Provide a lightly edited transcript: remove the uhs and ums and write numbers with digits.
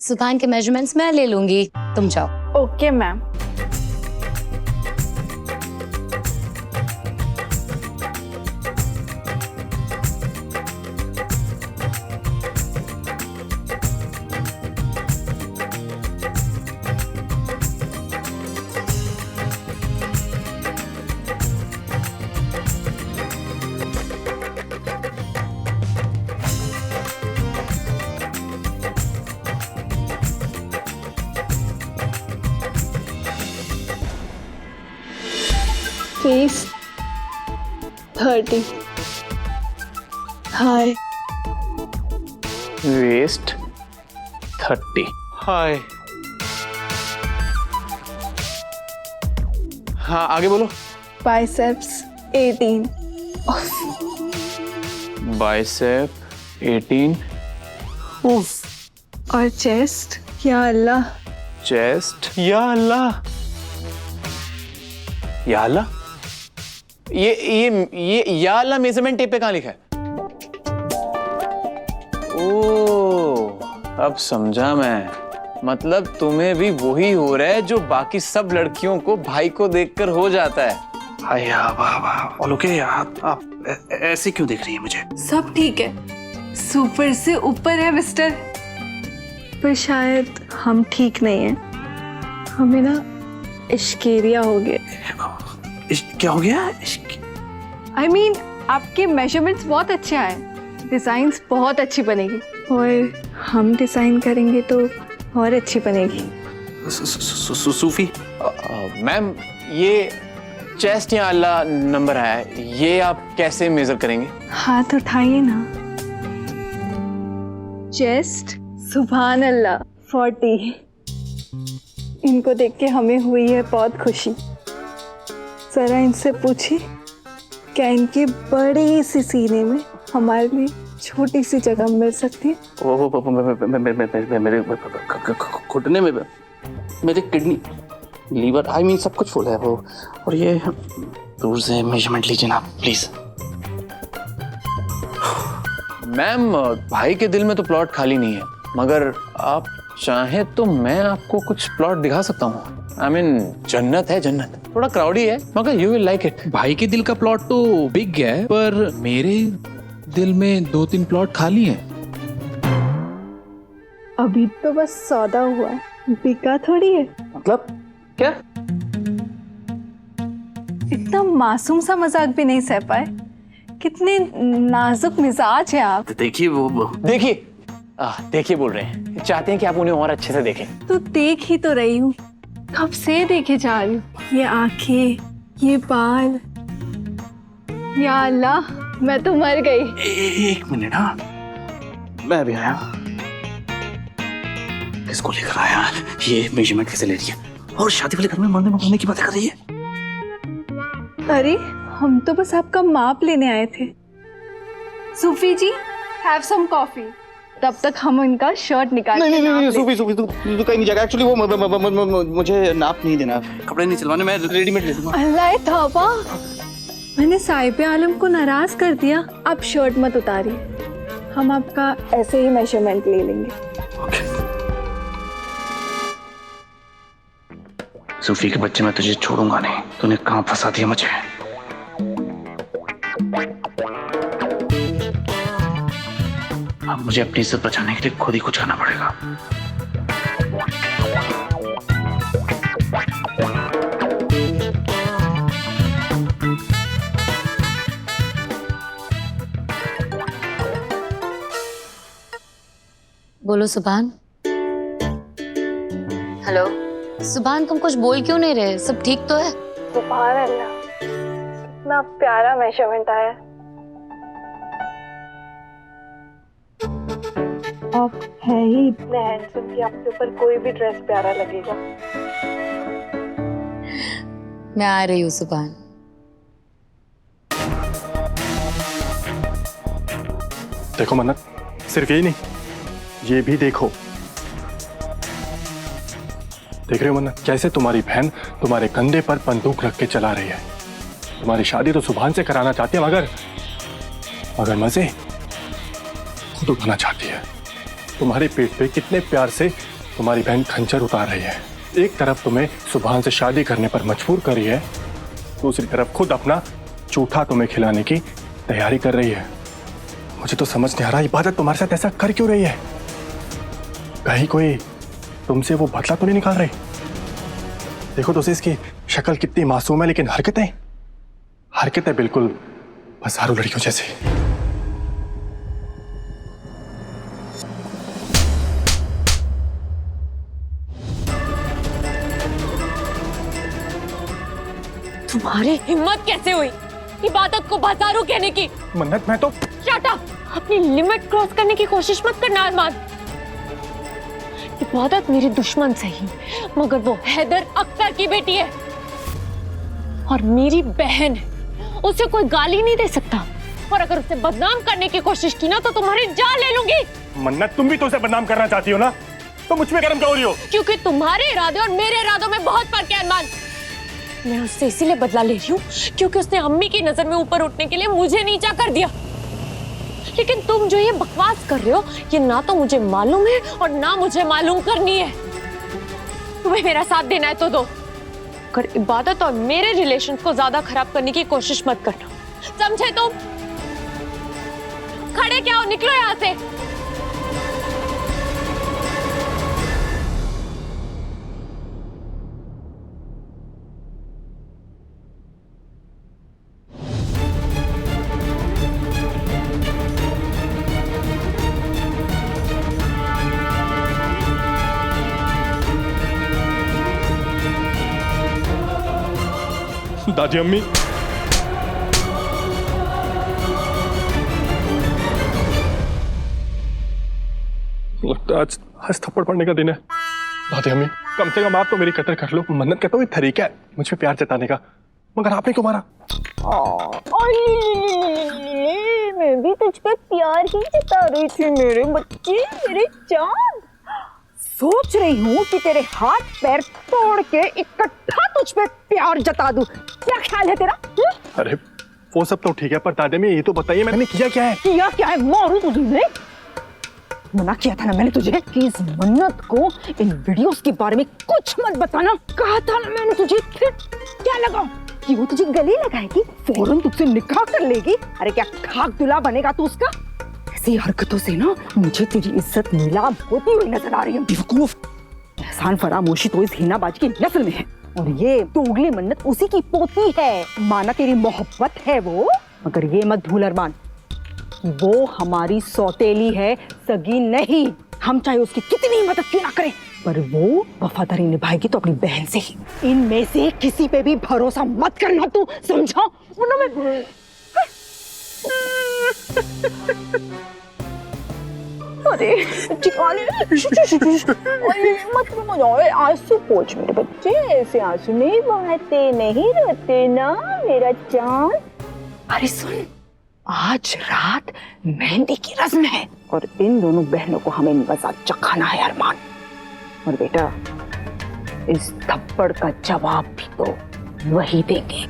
सुभान के मेजरमेंट्स मैं ले लूंगी, तुम जाओ। Okay ma'am. फेस 30, हाय वेस्ट 30, हाय। हाँ आगे बोलो। बाइसेप्स 18, बाइसेप 18, उफ। और चेस्ट, या अल्लाह, चेस्ट, या अल्लाह, या अल्लाह। ये या अल्लाह मेजरमेंट टेप पे कहाँ लिखा है? ओह अब समझा मैं, मतलब तुम्हें भी वही हो रहा है जो बाकी सब लड़कियों को भाई को देखकर हो जाता है। हाय वाह ओके, आप ऐसे क्यों देख रही हैं मुझे? सब ठीक है, सुपर से ऊपर है मिस्टर। पर शायद हम ठीक नहीं हैं, हमें ना इश्केरिया हो गया। क्या हो गया? I mean, आपके मेजरमेंट्स बहुत अच्छे आए, डिजाइन्स बहुत अच्छी बनेगी, और हम डिजाइन करेंगे तो और अच्छी बनेगी। सूफी मैम ये चेस्ट या अल्लाह नंबर है, ये आप कैसे मेजर करेंगे? हाथ उठाइए ना। चेस्ट सुभान अल्लाह 40। इनको देख के हमें हुई है बहुत खुशी। जरा इनसे पूछिए क्या इनके बड़ी सी सीने में हमारे लिए छोटी सी जगह मिल सकती है? मेरे घुटने में मेरे किडनी, लीवर, आई मीन सब कुछ फुल है वो। और ये दूर से मेजरमेंट लीजिए ना प्लीज। मैम भाई के दिल में तो प्लॉट खाली नहीं है, मगर आप चाहें तो मैं आपको कुछ प्लॉट दिखा सकता हूँ। आई मीन जन्नत है, जन्नत। थोड़ा क्राउडी है मगर यू विल लाइक इट। भाई के दिल का प्लॉट तो बिक गया है, पर मेरे दिल में 2-3 प्लॉट खाली हैं। अभी तो बस सौदा हुआ है, बिका थोड़ी है। मतलब क्या? इतना मासूम सा मजाक भी नहीं सह पाए। कितने नाजुक मिजाज है आप। देखिए वो देखिए बोल रहे हैं, चाहते हैं कि आप उन्हें और अच्छे से देखें। तो देख ही तो रही हूँ, कब से देखे जा रही हूँ। ये आंखें, ये बाल, या अल्लाह मैं तो मर गई। एक मिनट, हाँ मैं भी आया। किसको लेकर आया? ये मेजरमेंट कैसे ले रही है और शादी वाले घर में मरने की बातें कर रही है? अरे हम तो बस आपका माप लेने आए थे। सूफी जी, हैव सम कॉफी। तब तक हम इनका शर्ट निकाल। नहीं सूफी तू कहीं नहीं जाएगा। एक्चुअली वो मुझे नाप नहीं देना, कपड़े नहीं सिलवाने, मैं रेडीमेड ले लूंगा। अल्लाह तौबा, मैंने साहिब आलम को नाराज कर दिया। आप शर्ट मत उतारिए, हम आपका ऐसे ही मेजरमेंट ले लेंगे। सूफी के बच्चे, मैं तुझे छोड़ूंगा नहीं। तूने कहाँ फंसा दिया मुझे? अब मुझे अपनी इज्जत बचाने के लिए खुद ही कुछ करना पड़ेगा। बोलो सुभान। हेलो सुभान, तुम कुछ बोल क्यों नहीं रहे? सब ठीक तो है? सुभान अल्लाह, कितना प्यारा मेजरमेंट आया। आप है ही इतने हैंडसम कि आपके ऊपर कोई भी ड्रेस प्यारा लगेगा। मैं आ रही हूँ सुभान। देखो मन्नत, सिर्फ यही नहीं, ये भी देखो। देख रहे हो मन्नत, कैसे तुम्हारी बहन तुम्हारे कंधे पर बंदूक रख के चला रही है। तुम्हारी शादी तो सुभान से कराना चाहती है, मगर मजे खुद उठाना चाहती है। तुम्हारे पेट पे कितने प्यार से तुम्हारी बहन खंजर उतार रही है। एक तरफ तुम्हें सुभान से शादी करने पर मजबूर कर रही है, दूसरी तरफ खुद अपना चूठा तुम्हें खिलाने की तैयारी कर रही है। मुझे तो समझ नहीं आ रहा इबादत तुम्हारे साथ ऐसा कर क्यों रही है। कहीं कोई तुमसे वो बदला तो नहीं निकाल रही? देखो तो इसकी शक्ल कितनी मासूम है, लेकिन हरकतें बिल्कुल बाजारू लड़कियों जैसी। तुम्हारी हिम्मत कैसे हुई इबादत को बाजारू कहने की? मन्नत, मैं तो शट अप! अपनी लिमिट क्रॉस करने की कोशिश मत करना अरमान। इबादत मेरी दुश्मन सही, मगर वो हैदर अख्तर की बेटी है और मेरी बहन है। उसे कोई गाली नहीं दे सकता, और अगर उसे बदनाम करने की कोशिश की ना तो तुम्हारी जान ले लूंगी। मन्नत, तुम भी तो उसे बदनाम करना चाहती हो ना, तो मुझ पे गरम क्यों हो रही हो? क्योंकि तुम्हारे इरादे और मेरे इरादों में बहुत फर्क है अरमान। मैं उससे इसीलिए बदला ले रही हूँ क्योंकि उसने अम्मी की नजर में ऊपर उठने के लिए मुझे नीचा कर दिया। लेकिन तुम जो ये बकवास कर रहे हो, ये ना तो मुझे मालूम है और ना मुझे मालूम करनी है। तुम्हें मेरा साथ देना है तो दो, अगर इबादत और मेरे रिलेशन को ज्यादा खराब करने की कोशिश मत करना, समझे तुम? खड़े क्या हो, निकलो यहाँ से। दादी अम्मी, लगता है आज थप्पड़ पड़ने का दिन है। दादी अम्मी, कम से कम आप तो मेरी कदर कर लो। मन्नत कहता हूँ ये तरीका है मुझ पे प्यार जताने का, मगर आपने क्यों मारा? मैं भी तुझ पे प्यार ही जता रही थी मेरे बच्चे, मेरे चांद। सोच रही हूँ कि तेरे हाथ पैर तोड़ के इकट्ठा तुझ पे प्यार जता दूं। क्या ख्याल है तेरा? अरे वो सब तो ठीक है, पर दादी अम्मी ये तो बताइए मैंने किया क्या है? किया क्या है? मारू तुझे? मना किया था ना मैंने तुझे कि इस मन्नत को इन वीडियोस के बारे में कुछ मत बताना। कहा था ना मैंने तुझे। फिर क्या लगा कि वो तुझे गले लगाएगी, फौरन तुझसे निकाह कर लेगी? अरे क्या खाक दुला बनेगा तू उसका? ऐसी हरकतों से ना मुझे तेरी इज्जत नीलाम होती हुई नजर आ रही है। बेवकूफ! एहसान फरामोशी तो इस हिनाबाजी की नस्ल में है, और ये दोगली मन्नत उसी की पोती है। माना तेरी मोहब्बत है वो, मगर ये मत भूल अरमान, वो हमारी सौतेली है, सगी नहीं। हम चाहे उसकी कितनी मदद क्यों ना करें, पर वो वफादारी निभाएगी तो अपनी बहन से ही। इनमें से किसी पे भी भरोसा मत करना तू, समझा? वरना मैं अरे मत जाओ, आंसू पोंछ मेरे बच्चे। ऐसे आंसू नहीं बहते, नहीं रोते ना मेरा चांद। अरे सुन, आज रात मेहंदी की रस्म है और इन दोनों बहनों को हमें मजा चखाना है अरमान। और बेटा, इस थप्पड़ का जवाब भी तो वही देंगे।